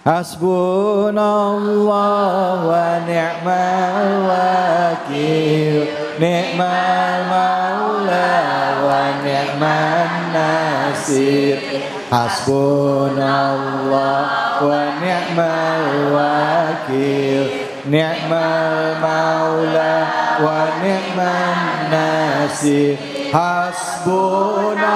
Hasbunallah wa ni'mal wakil, ni'mal maula wa ni'man nasir. Hasbunallah wa ni'mal wakil, ni'mal maula wa ni'man nasir. Hasbunallah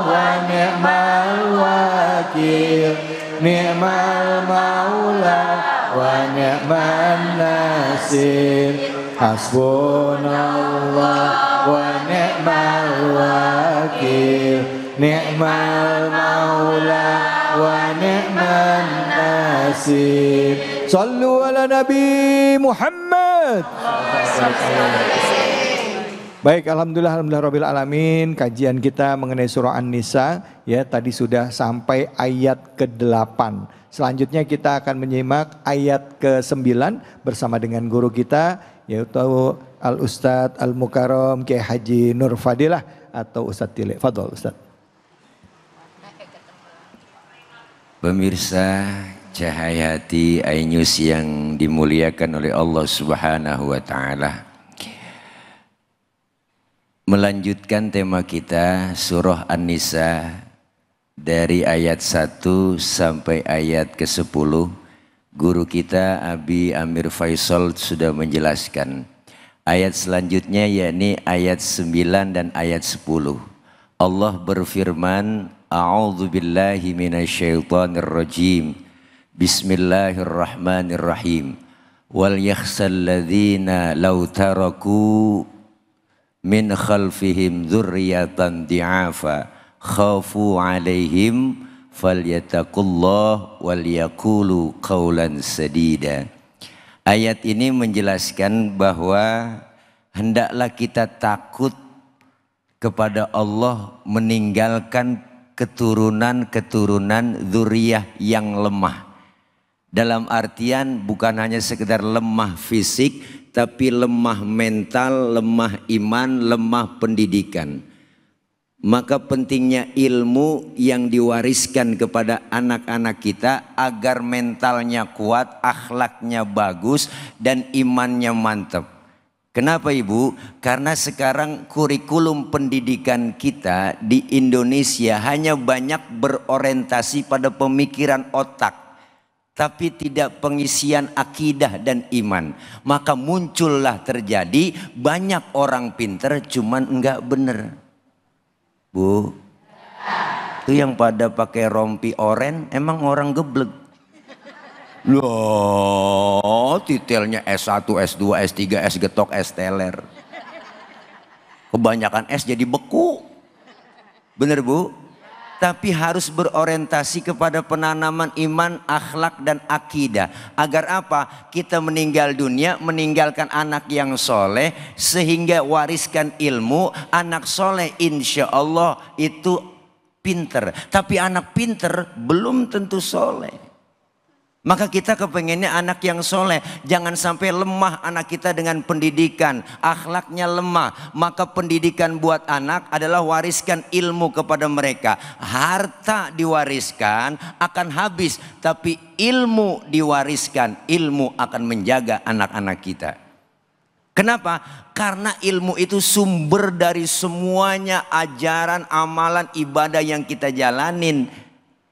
wa ni'mal wakil, ni'mal maula wa ni'man nasir. Hasbunallah wa ni'mal wakil, ni'mal maula wa ni'man nasir. Sallu ala Nabi Muhammad. Baik, alhamdulillah rabbil alamin. Kajian kita mengenai surah An-Nisa ya tadi sudah sampai ayat ke-8. Selanjutnya kita akan menyimak ayat ke-9 bersama dengan guru kita yaitu Al-Ustadz Al-Mukarram Kiai Haji Nur Fadilah atau Ustadz Tile. Fadhol Ustadz. Pemirsa Cahaya Hati iNews yang dimuliakan oleh Allah Subhanahu wa taala. Melanjutkan tema kita surah An-Nisa dari ayat 1 sampai ayat ke-10. Guru kita Abi Amir Faisal sudah menjelaskan. Ayat selanjutnya yakni ayat 9 dan ayat 10. Allah berfirman, A'udzu billahi minasyaitonir rajim. Bismillahirrahmanirrahim. Wal yakhsal ladzina law taraku min khalfihim dzurriyyatan di'afa khafu 'alaihim falyattaqullah wal yaqulu qaulan sadida. Ayat ini menjelaskan bahwa hendaklah kita takut kepada Allah meninggalkan keturunan-keturunan dzurriyyah yang lemah. Dalam artian bukan hanya sekedar lemah fisik, tapi lemah mental, lemah iman, lemah pendidikan. Maka pentingnya ilmu yang diwariskan kepada anak-anak kita agar mentalnya kuat, akhlaknya bagus, dan imannya mantap. Kenapa Ibu? Karena sekarang kurikulum pendidikan kita di Indonesia hanya banyak berorientasi pada pemikiran otak, tapi tidak pengisian akidah dan iman. Maka muncullah terjadi banyak orang pinter cuman enggak bener. Bu, itu yang pada pakai rompi oren emang orang geblek. Loh, titelnya S1, S2, S3, S getok, S teler. Kebanyakan S jadi beku. Bener Bu? Tapi harus berorientasi kepada penanaman iman, akhlak dan akidah. Agar apa? Kita meninggal dunia, meninggalkan anak yang soleh, sehingga wariskan ilmu. Anak soleh insya Allah itu pinter. Tapi anak pinter belum tentu soleh. Maka kita kepengennya anak yang soleh. Jangan sampai lemah anak kita dengan pendidikan. Akhlaknya lemah. Maka pendidikan buat anak adalah wariskan ilmu kepada mereka. Harta diwariskan akan habis. Tapi ilmu diwariskan. Ilmu akan menjaga anak-anak kita. Kenapa? Karena ilmu itu sumber dari semuanya ajaran, amalan, ibadah yang kita jalanin.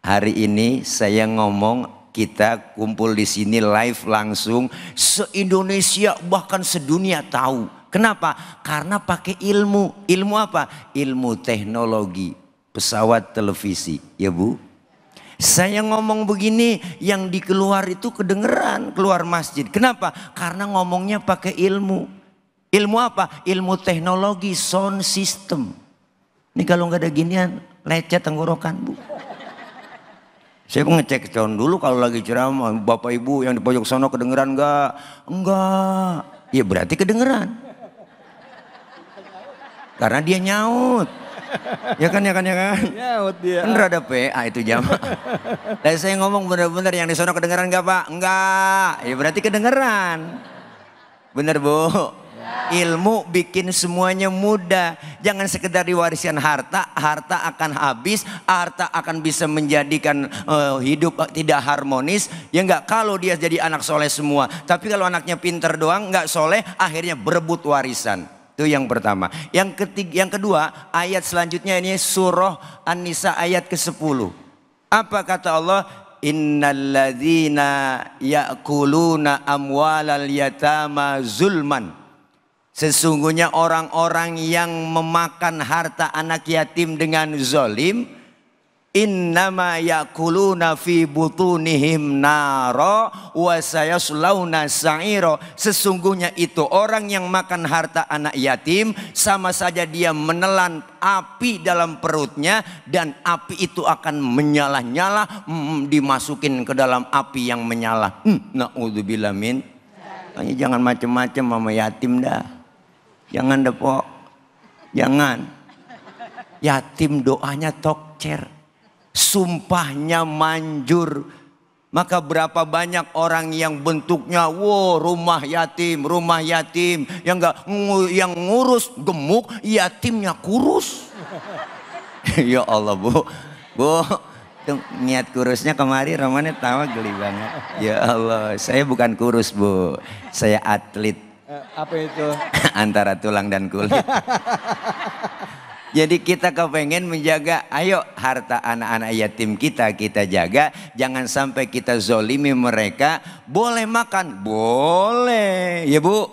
Hari ini saya ngomong, kita kumpul di sini live langsung, se-Indonesia bahkan sedunia tahu. Kenapa? Karena pakai ilmu. Ilmu apa? Ilmu teknologi, pesawat televisi, ya Bu. Saya ngomong begini, yang dikeluar itu kedengeran keluar masjid. Kenapa? Karena ngomongnya pakai ilmu. Ilmu apa? Ilmu teknologi, sound system. Ini kalau nggak ada ginian, lecet tenggorokan Bu. Saya ngecek sound dulu kalau lagi ceramah, Bapak Ibu yang di pojok sono kedengeran enggak? Enggak. Ya berarti kedengeran. Karena dia nyaut. Ya kan. Nyaut dia. Kan rada PA itu jamaah. Dan saya ngomong bener-bener yang di sono kedengeran enggak Pak? Enggak. Ya berarti kedengeran. Bener Bu? Ya. Ilmu bikin semuanya mudah. Jangan sekedar diwariskan harta, harta akan habis, harta akan bisa menjadikan hidup tidak harmonis. Ya enggak, kalau dia jadi anak soleh semua. Tapi kalau anaknya pinter doang, enggak soleh, akhirnya berebut warisan. Itu yang pertama. Yang kedua, ayat selanjutnya ini surah An-Nisa ayat ke-10. Apa kata Allah? Innalladzina ya'kuluna amwalal yatama zulman. Sesungguhnya orang-orang yang memakan harta anak yatim dengan zalim, innama yakuluna fi butunihim naro wa sayaslawna sa'iro. Sesungguhnya itu orang yang makan harta anak yatim sama saja dia menelan api dalam perutnya, dan api itu akan menyala-nyala, dimasukin ke dalam api yang menyala. Na'udzubillah min. Jangan macem-macem sama yatim dah. Jangan depok, jangan. Yatim doanya tokcer, sumpahnya manjur. Maka berapa banyak orang yang bentuknya, wow, rumah yatim, yang ngurus gemuk, yatimnya kurus. Ya Allah bu, tuh, niat kurusnya kemarin Romane tawa geli banget. Ya Allah, saya bukan kurus bu, saya atlet. Apa itu? Antara tulang dan kulit. Jadi kita kepengen menjaga, ayo harta anak-anak yatim kita jaga. Jangan sampai kita zolimi mereka. Boleh makan? Boleh. Ya bu.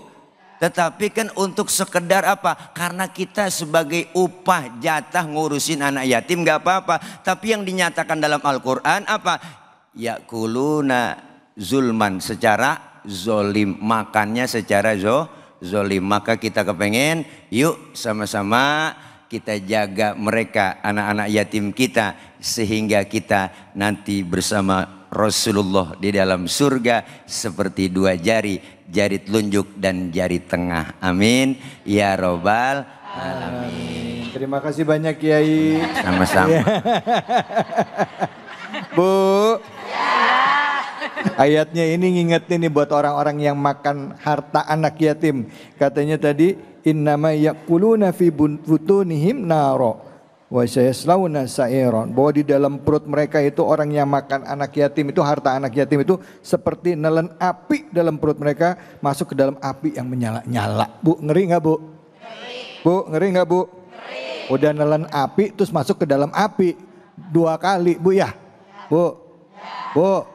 Tetapi kan untuk sekedar apa? Karena kita sebagai upah jatah ngurusin anak yatim gak apa-apa. Tapi yang dinyatakan dalam Al-Quran apa? Yakuluna zulman, secara zolim, makannya secara zolim. Maka kita kepengen yuk sama-sama kita jaga mereka, anak-anak yatim kita, sehingga kita nanti bersama Rasulullah di dalam surga seperti dua jari, jari telunjuk dan jari tengah. Amin ya robbal alamin. Terima kasih banyak Kiai. Sama-sama. Bu, ayatnya ini ngingetin nih buat orang-orang yang makan harta anak yatim. Katanya tadi, innama yakuluna fi butunihim naro wa sayaslawna sa'iron. Bahwa di dalam perut mereka itu orang yang makan anak yatim itu, harta anak yatim itu seperti nelen api dalam perut mereka, masuk ke dalam api yang menyala-nyala. Bu, ngeri nggak bu? Bu, ngeri nggak bu? Udah nelen api terus masuk ke dalam api 2 kali bu ya? Bu, bu.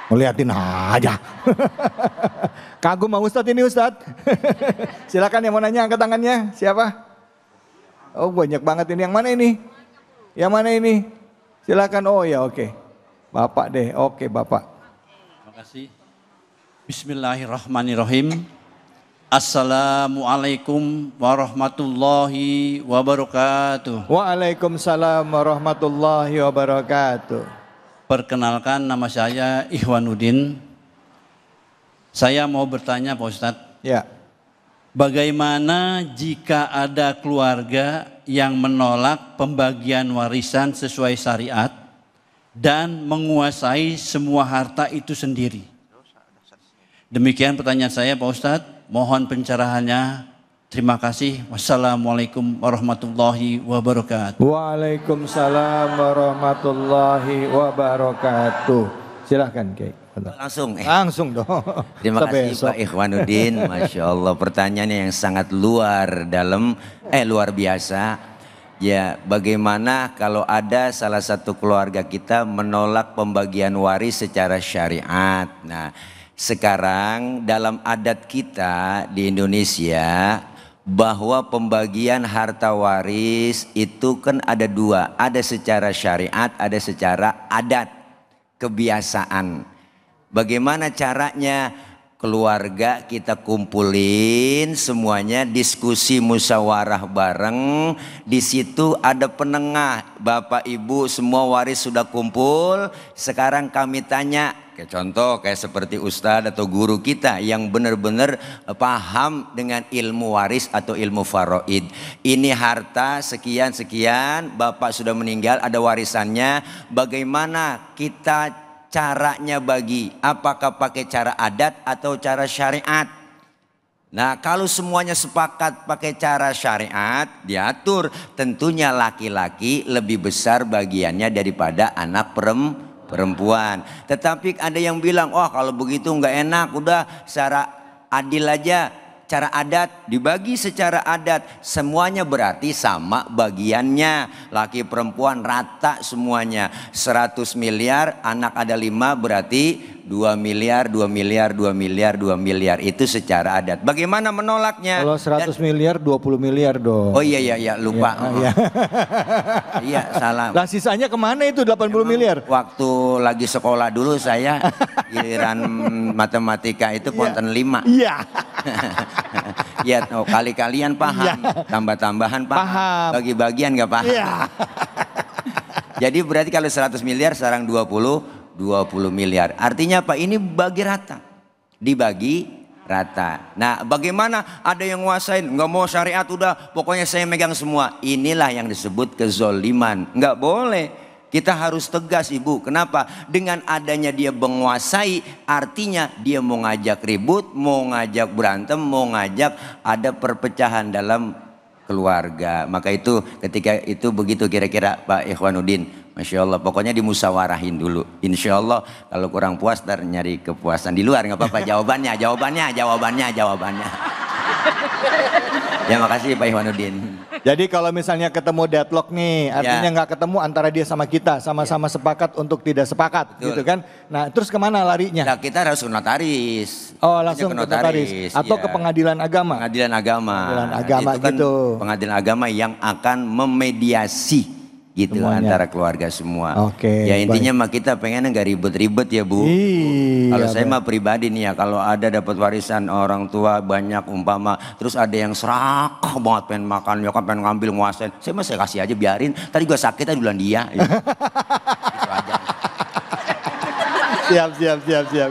Ngeliatin aja. Kagum sama Ustadz ini Ustadz. Silakan yang mau nanya angkat tangannya. Siapa? Oh banyak banget ini. Yang mana ini? Yang mana ini? Silakan. Oh ya oke. Bapak deh. Oke Bapak. Terima kasih. Bismillahirrahmanirrahim. Assalamualaikum warahmatullahi wabarakatuh. Waalaikumsalam warahmatullahi wabarakatuh. Perkenalkan, nama saya Ihwanuddin. Saya mau bertanya Pak Ustadz. Ya. Bagaimana jika ada keluarga yang menolak pembagian warisan sesuai syariat dan menguasai semua harta itu sendiri? Demikian pertanyaan saya Pak Ustadz. Mohon pencerahannya. Terima kasih. Wassalamualaikum warahmatullahi wabarakatuh. Waalaikumsalam warahmatullahi wabarakatuh. Silahkan Kiai. Langsung dong. Terima kasih Pak Ihwanuddin. Masya Allah, pertanyaannya yang sangat luar biasa. Ya, bagaimana kalau ada salah satu keluarga kita menolak pembagian waris secara syariat. Nah, sekarang dalam adat kita di Indonesia, bahwa pembagian harta waris itu kan ada 2, ada secara syariat, ada secara adat, kebiasaan. Bagaimana caranya? Keluarga kita kumpulin semuanya, diskusi musyawarah bareng. Di situ ada penengah, Bapak Ibu semua waris sudah kumpul. Sekarang kami tanya, kayak contoh kayak seperti ustadz atau guru kita yang benar-benar paham dengan ilmu waris atau ilmu faraid. Ini harta sekian, Bapak sudah meninggal, ada warisannya. Bagaimana kita caranya bagi? Apakah pakai cara adat atau cara syariat? Nah kalau semuanya sepakat pakai cara syariat diatur, tentunya laki-laki lebih besar bagiannya daripada anak perempuan. Tetapi ada yang bilang, wah kalau begitu nggak enak, udah secara adil aja. Cara adat dibagi secara adat, semuanya berarti sama bagiannya, laki perempuan rata semuanya. 100 miliar, anak ada 5 berarti 2 miliar, 2 miliar, 2 miliar, 2 miliar. Itu secara adat. Bagaimana menolaknya? Kalau 100 miliar 20 miliar dong. Oh iya lupa. Iya. Iya salah. Lah sisanya kemana itu 80 miliar? Waktu lagi sekolah dulu saya giliran matematika itu ponten 5. Iya. Ya kali-kalian paham, tambah-tambahan paham. Bagi-bagian nggak paham. Iya. Jadi berarti kalau 100 miliar sekarang 20 miliar. Artinya apa? Ini bagi rata. Dibagi rata. Nah bagaimana ada yang nguasain, nggak mau syariat udah pokoknya saya megang semua. Inilah yang disebut kezoliman. Nggak boleh. Kita harus tegas ibu. Kenapa? Dengan adanya dia menguasai, artinya dia mau ngajak ribut, mau ngajak berantem, mau ngajak ada perpecahan dalam keluarga. Maka itu ketika itu begitu kira-kira Pak Ikhwanuddin. Masya Allah, pokoknya dimusawarahin dulu. Insya Allah kalau kurang puas ntar nyari kepuasan di luar, nggak apa-apa. Jawabannya. Ya makasih Pak Ikhwanuddin. Jadi kalau misalnya ketemu deadlock nih, artinya nggak ketemu antara dia sama kita, sama-sama sepakat untuk tidak sepakat. Betul. Gitu kan. Nah terus kemana larinya? Nah kita harus ke notaris. Oh langsung ke notaris. Atau ke pengadilan agama? Pengadilan agama. Pengadilan agama itu kan gitu. Pengadilan agama yang akan memediasi. Gitu semuanya. Antara keluarga semua. Oke. Ya intinya mah kita pengen nggak ribet-ribet ya Bu. Kalau saya mah pribadi nih ya, kalau ada dapat warisan orang tua banyak umpama, terus ada yang serakah banget pengen makan, nyokap pengen ngambil nguasain, saya mah saya kasih aja biarin. Tadi juga sakit aja duluan dia. Gitu. Itu aja. Siap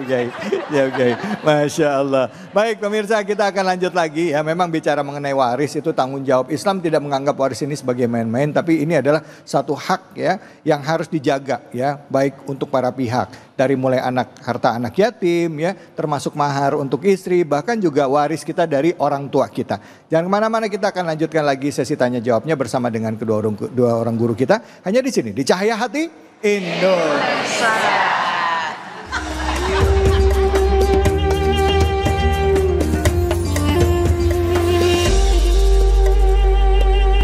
Kiai. Siap Kiai. Masya Allah. Baik pemirsa, kita akan lanjut lagi ya. Memang bicara mengenai waris itu tanggung jawab. Islam tidak menganggap waris ini sebagai main-main, tapi ini adalah satu hak ya yang harus dijaga ya, baik untuk para pihak. Dari mulai harta anak yatim ya, termasuk mahar untuk istri, bahkan juga waris kita dari orang tua kita. Jangan kemana-mana, kita akan lanjutkan lagi sesi tanya jawabnya bersama dengan dua orang guru kita. Hanya di sini, di Cahaya Hati Indonesia.